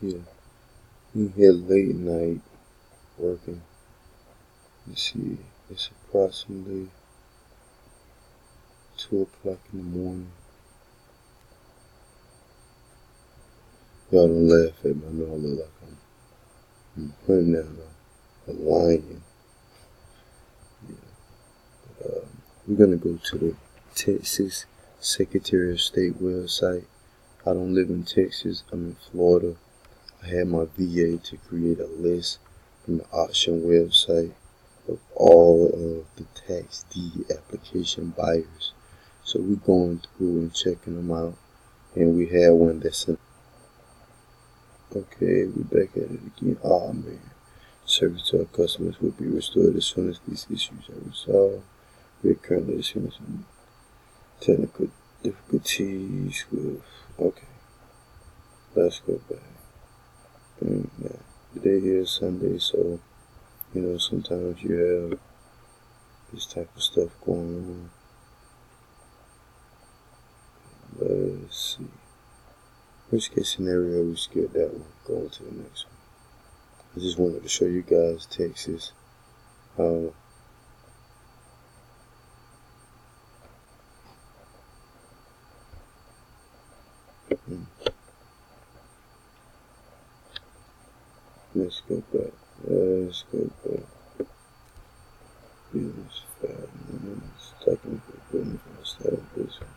Yeah, I'm here late night working. You see, it's approximately 2 o'clock in the morning. Y'all don't laugh at me. I know I look like I'm hunting down a lion. We're gonna go to the Texas Secretary of State website. I don't live in Texas. I'm in Florida. I had my VA to create a list from the auction website of all of the tax deed application buyers. So we're going through and checking them out. And we had one that's in. Okay, we're back at it again. Oh man. Service to our customers will be restored as soon as these issues are resolved. We are currently experiencing technical difficulties with. Okay, let's go back. Yeah. The day here is Sunday, so sometimes you have this type of stuff going on. Let's see. Worst case scenario, we skip that one. Going to the next one. I just wanted to show you guys Texas. Let's go back. Business 5 minutes. Technical equipment for the start of this one.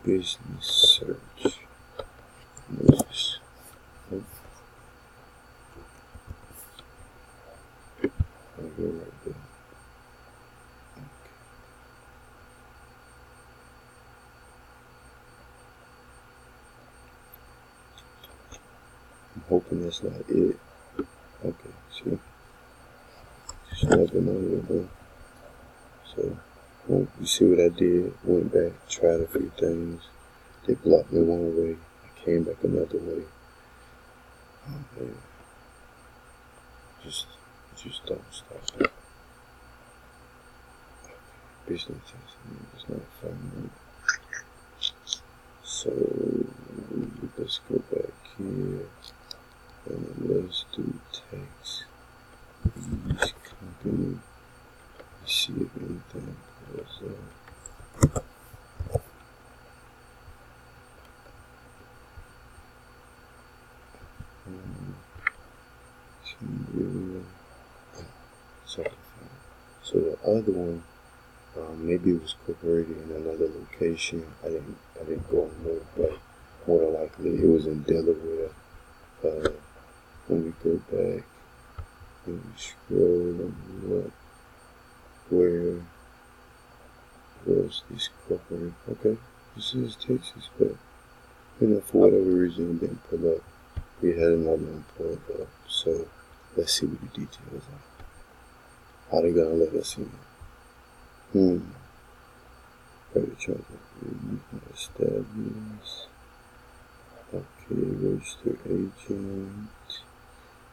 Business search. Notice. Oh, I'll go right there. Okay. I'm hoping that's not it. Okay, see? Just never know, though. So, you see what I did? Went back, tried a few things. They blocked me one way. I came back another way. Oh man. Just don't stop it. Business is not fun. So let's go back here and let's do tax. Each company. See if anything goes up. So the other one, maybe it was incorporated in another location. I didn't go and look, but more than likely it was in Delaware. When we go back and we scroll up, where was this corporate? Okay, this is Texas, but for whatever reason it didn't pull up. We had another one pulled up, so let's see what the details are. How they gonna let us in? Credit charge established. Okay, registered agent.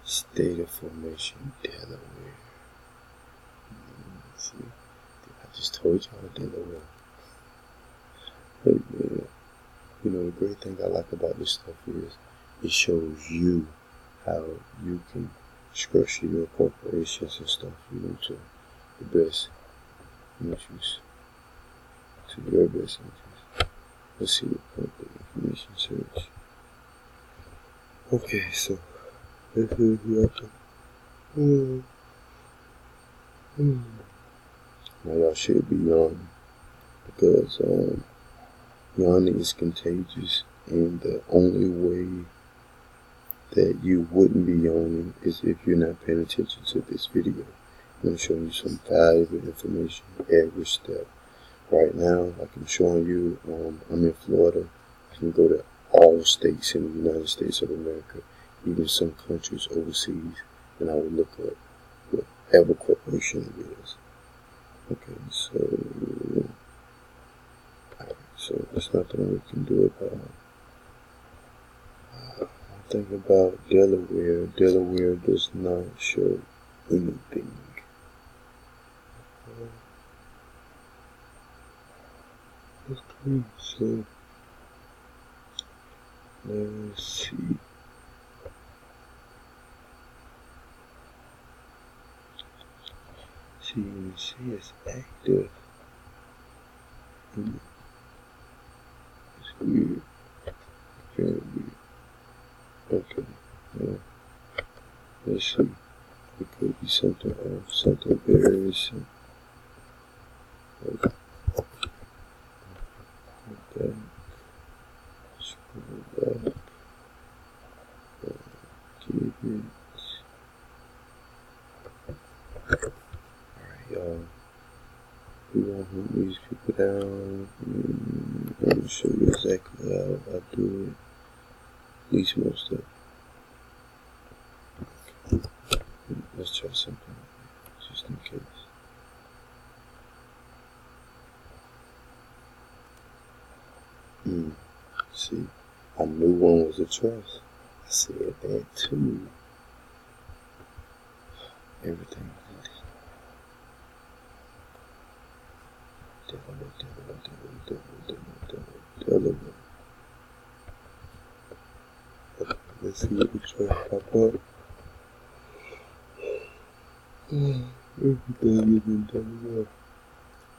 State of formation, Delaware. Let's see. I just told y'all Delaware. Hey man, the great thing I like about this stuff is it shows you how you can structure your corporations and stuff, to the best interest, to your best interest. Let's see what public information search. Okay, so this is what now y'all should be yawning because yawning is contagious, and the only way that you wouldn't be yawning is if you're not paying attention to this video. I'm going to show you some valuable information every step. Right now, like I'm showing you, I'm in Florida. I can go to all states in the United States of America, even some countries overseas, and I will look up whatever corporation it is. Okay, so there's nothing we can do about Think about Delaware. Delaware does not show anything. That's clean. So let's see. See, you see it's active. It's weird. Very weird. Okay. Yeah. Let's see. It could be something else. Something very recent. Okay. Okay. Scroll back. Keep it. Alright, y'all. We won't hunt these people down. I'm going to show you exactly how I do it. At least most of it. Let's try something just in case. See, I knew one was a trust. I said that too. Everything is Delaware. Okay, let's see what the trust pop up. Everything is in Delaware.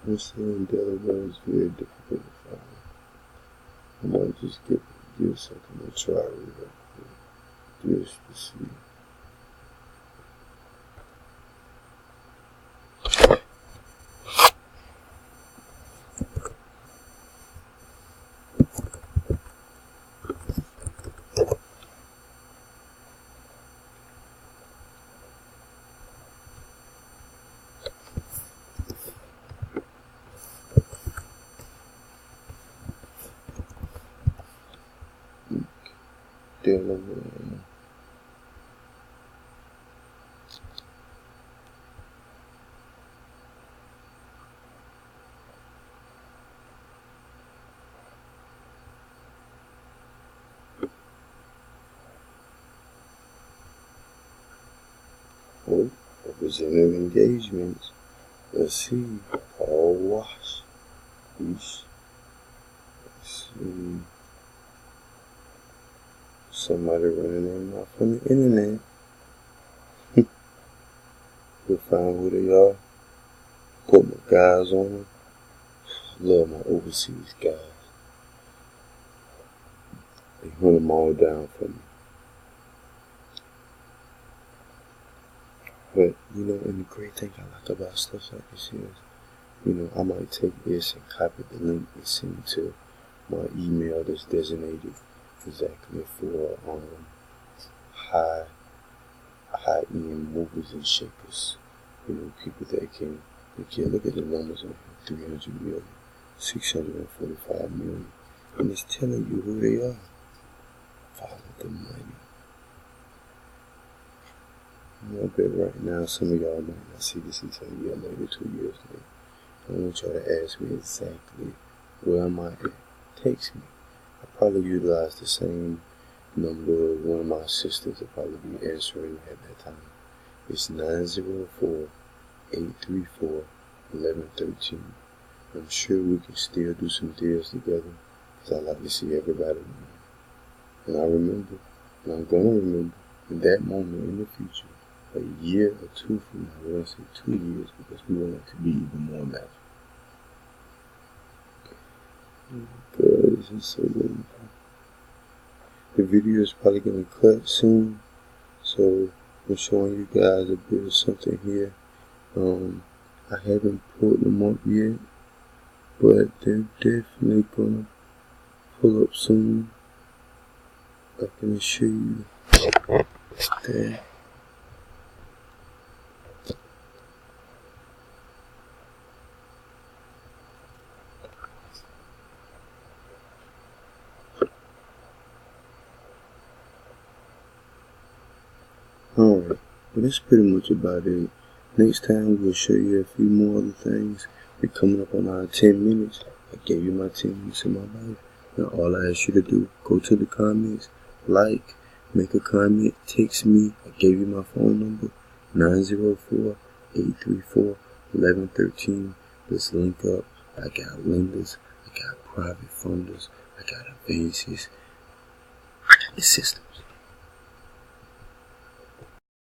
I'm saying Delaware is very difficult to find. I might just give something a try real quick, just to see. Delaware. Oh, representative engagements. Let's see. Paul Wash. Let's see. Somebody running them off on the internet. We'll find who they are. Put my guys on them. Love my overseas guys. They hunt them all down for me. But, and the great thing I like about stuff like this is, I might take this and copy the link and send it to my email that's designated exactly for high-end movers and shakers. People that can look at the numbers on here, 300 million, 645 million, and it's telling you who they are. Follow the money. I bet right now some of y'all might not see this until a year later, 2 years later. I want y'all to ask me exactly where am I at. Text me. I probably utilize the same number. One of my assistants will probably be answering at that time. It's 904-834-1113. I'm sure we can still do some deals together because I like to see everybody win. And I remember, and I'm going to remember, in that moment in the future, a year or two from now, we're going to say 2 years because we want it to be even more magical. God, this is so wonderful. The video is probably going to cut soon, so I'm showing you guys a bit of something here. I haven't pulled them up yet, but they're definitely going to pull up soon. I can assure you that. Alright, well that's pretty much about it. Next time we'll show you a few more other things. We're coming up on our 10 minutes. I gave you my 10 minutes of my life. Now all I ask you to do, go to the comments, like, make a comment, text me. I gave you my phone number, 904-834-1113. Let's link up. I got lenders, I got private funders, I got advances, I got the systems.